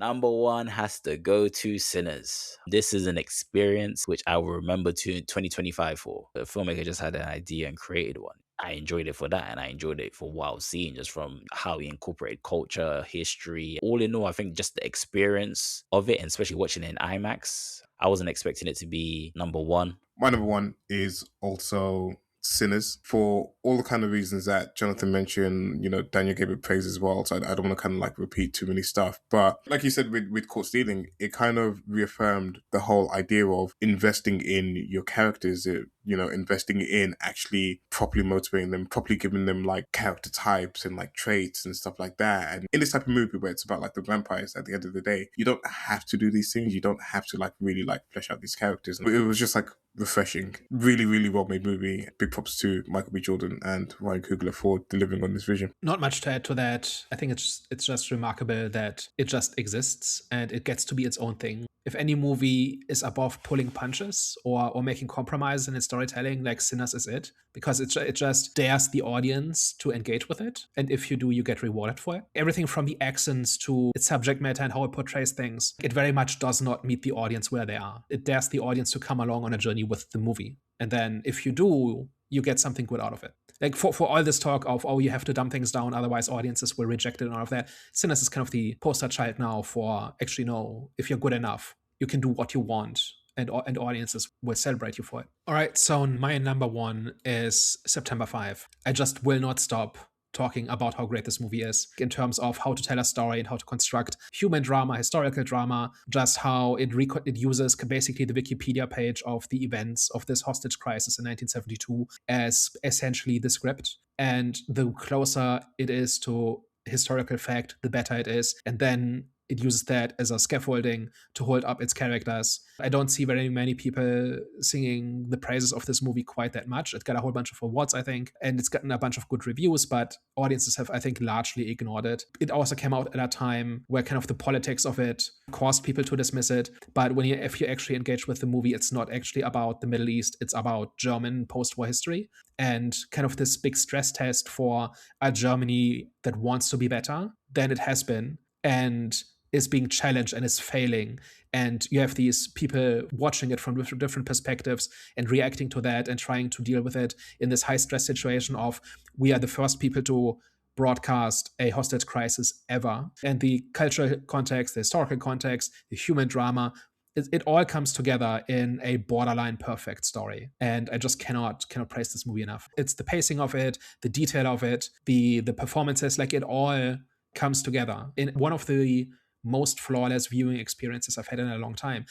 Number one has to go to Sinners. This is an experience which I will remember to 2025 for. The filmmaker just had an idea and created one. I enjoyed it for that, and I enjoyed it for what I was seeing, just from how he incorporated culture, history. All in all, I think just the experience of it, and especially watching it in IMAX, I wasn't expecting it to be number one. My number one is also Sinners for all the kind of reasons that Jonathan mentioned. Daniel gave it praise as well. So I don't want to kind of like repeat too many stuff. But like you said with Caught Stealing, it kind of reaffirmed the whole idea of investing in your characters, investing in actually properly motivating them, properly giving them like character types and like traits and stuff like that. And in this type of movie where it's about like the vampires at the end of the day, you don't have to do these things. You don't have to like really like flesh out these characters. It was just like refreshing. Really, really well made movie. Big props to Michael B. Jordan and Ryan Coogler for delivering on this vision. Not much to add to that. I think it's just remarkable that it just exists and it gets to be its own thing. If any movie is above pulling punches or making compromises in its storytelling, like Sinners is it, because it just dares the audience to engage with it. And if you do, you get rewarded for it. Everything from the accents to its subject matter and how it portrays things, it very much does not meet the audience where they are. It dares the audience to come along on a journey with the movie. And then if you do, you get something good out of it. Like for all this talk of, oh, you have to dumb things down, otherwise audiences will reject it and all of that. Sinners is kind of the poster child now for actually, no, if you're good enough, you can do what you want and audiences will celebrate you for it. All right, so my number one is September 5. I just will not stop talking about how great this movie is in terms of how to tell a story and how to construct human drama, historical drama, just how it uses basically the Wikipedia page of the events of this hostage crisis in 1972 as essentially the script. And the closer it is to historical fact, the better it is. And then it uses that as a scaffolding to hold up its characters. I don't see very many people singing the praises of this movie quite that much. It got a whole bunch of awards, I think, and it's gotten a bunch of good reviews, but audiences have, I think, largely ignored it. It also came out at a time where kind of the politics of it caused people to dismiss it. But if you actually engage with the movie, it's not actually about the Middle East. It's about German post-war history and kind of this big stress test for a Germany that wants to be better than it has been and is being challenged and is failing. And you have these people watching it from different perspectives and reacting to that and trying to deal with it in this high stress situation of, we are the first people to broadcast a hostage crisis ever. And the cultural context, the historical context, the human drama, it all comes together in a borderline perfect story. And I just cannot praise this movie enough. It's the pacing of it, the detail of it, the performances, like it all comes together in one of the most flawless viewing experiences I've had in a long time.